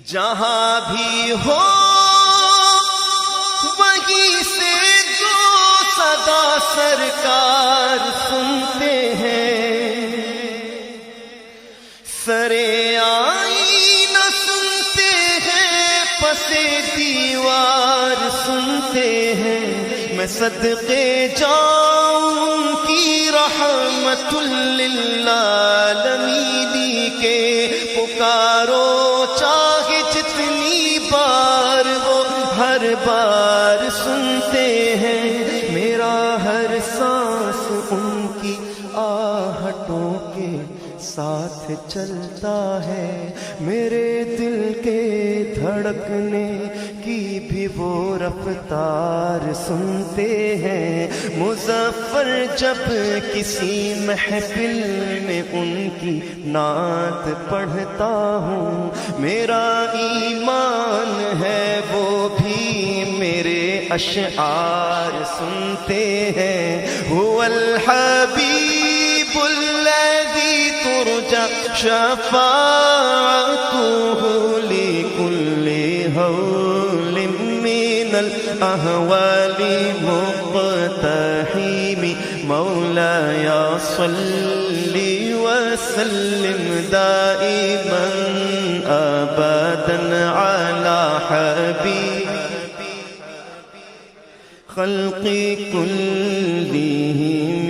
جہاں بھی ہو وہیں سے جو صدا سرکار سنتے ہیں، سرے آئینہ سنتے ہیں، پسے دیوار سنتے ہیں، میں صدقے جاؤں ان کی رحمت للعالمین کے، پکارو چاہے جتنی بار وہ ہر بار سنتے ہیں، میرا ہر سانس ان کی آہٹوں کے ساتھ چلتا ہے، میرے دل کے دھڑکنے کی بھی وہ رفتار سنتے ہیں، مظفر جب کسی محفل میں ان کی نعت پڑھتا ہوں، میرا ایمان ہے وہ بھی میرے اشعار سنتے ہیں، هو الحبیب الذی ترجى شفاعته لكل هول من الأهوال مقتحم، مولاي صل وسلم دائما أبدا على حبيب خلق كلهم،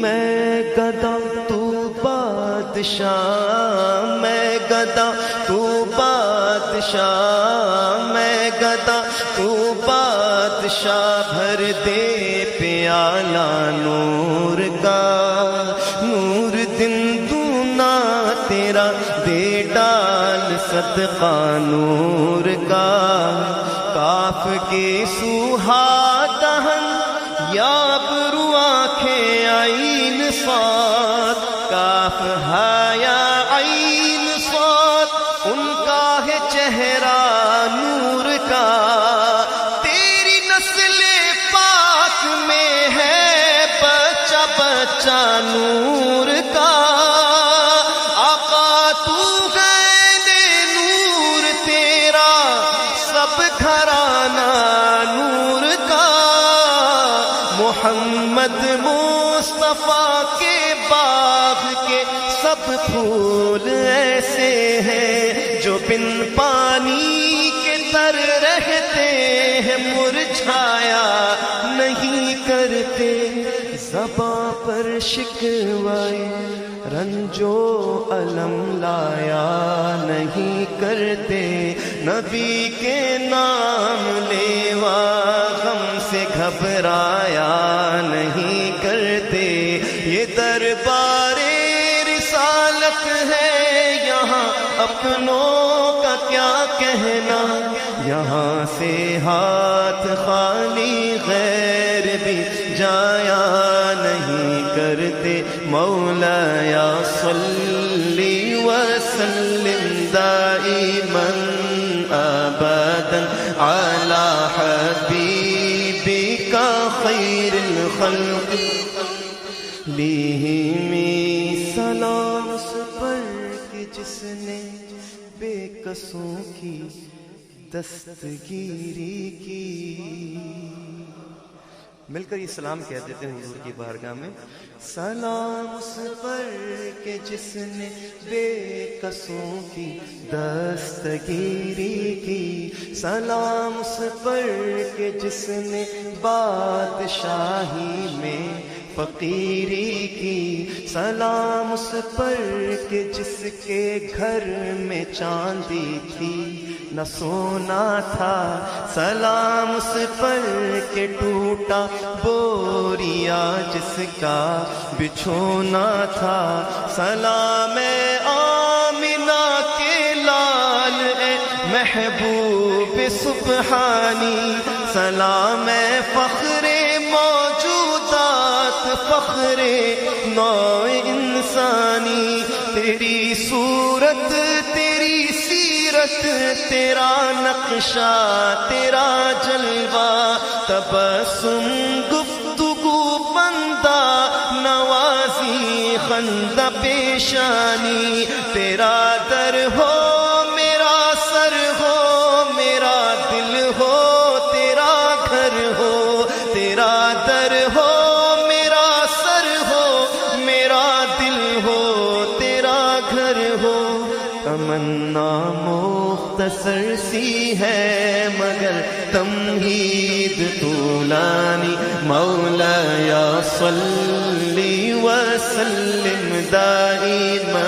میں گدا تو بادشاہ، میں گدا تو بادشاہ، میں گدا تو بادشاہ، بھر دے پیالہ نور کا، نور دن دونا تیرا دے ڈال صدقہ نور کا، کاف کے سوہا دہن یاب رو آنکھیں عین صاد، کاف ہایا عین صاد، ان کا ہے چہرہ نور کا، تیری نسل پاک میں ہے بچہ بچہ نور کا، آقا تو ہے نور تیرا سب گھرانہ نور کا، محمد مصطفیٰ کے باغ کے سب پھول ایسے ہیں جو بن پانی کے تر رہتے ہیں، مرجھایا نہیں کرتے، زباں پر شکوائے رنجو علم لایا نہیں کرتے، نبی کے نام لیوا غم سے گھبرایا نہیں کرتے، یہ دربار رسالت ہے یہاں اپنوں کا کیا کہنا، یہاں سے ہاتھ خالی غیر بھی جایا نہیں کرتے، مولاي صل وسلم دائما ابدا على حبيبك خير الخلق، لیہم سلام اس پر کہ جس نے بے قصوں کی دستگیری کی، مل کر یہ سلام کہہ دیتے ہیں حضور کی بارگاہ میں، سلام اس پر کہ جس نے بے قصوں کی دستگیری کی، سلام اس پر کہ جس نے بادشاہی میں فقیری کی، سلام اس پر کہ جس کے گھر میں چاندی تھی نہ سونا تھا، سلام اس پر کہ ٹوٹا بوریا جس کا بچھونا تھا، سلام آمنہ کے لال اے محبوب سبحانی، سلام فخر موجودات فخر نوع انسانی، تیری صورت تیری سیرت تیرا نقشہ تیرا جلوہ، تبسم گفتگو بندہ نوازی خندہ پیشانی، تیرا در ہو میرا کوثر سی ہے مگر تمہید طولانی مولایا صلی وسلم دائما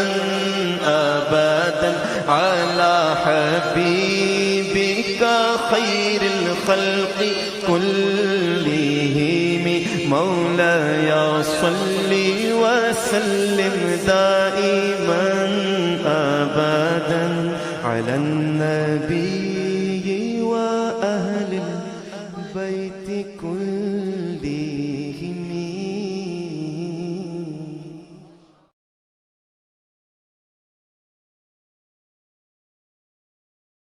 ابدا علی حبیبک خیر الخلق كلهم مولایا صلی وسلم دائما ابدا على النبي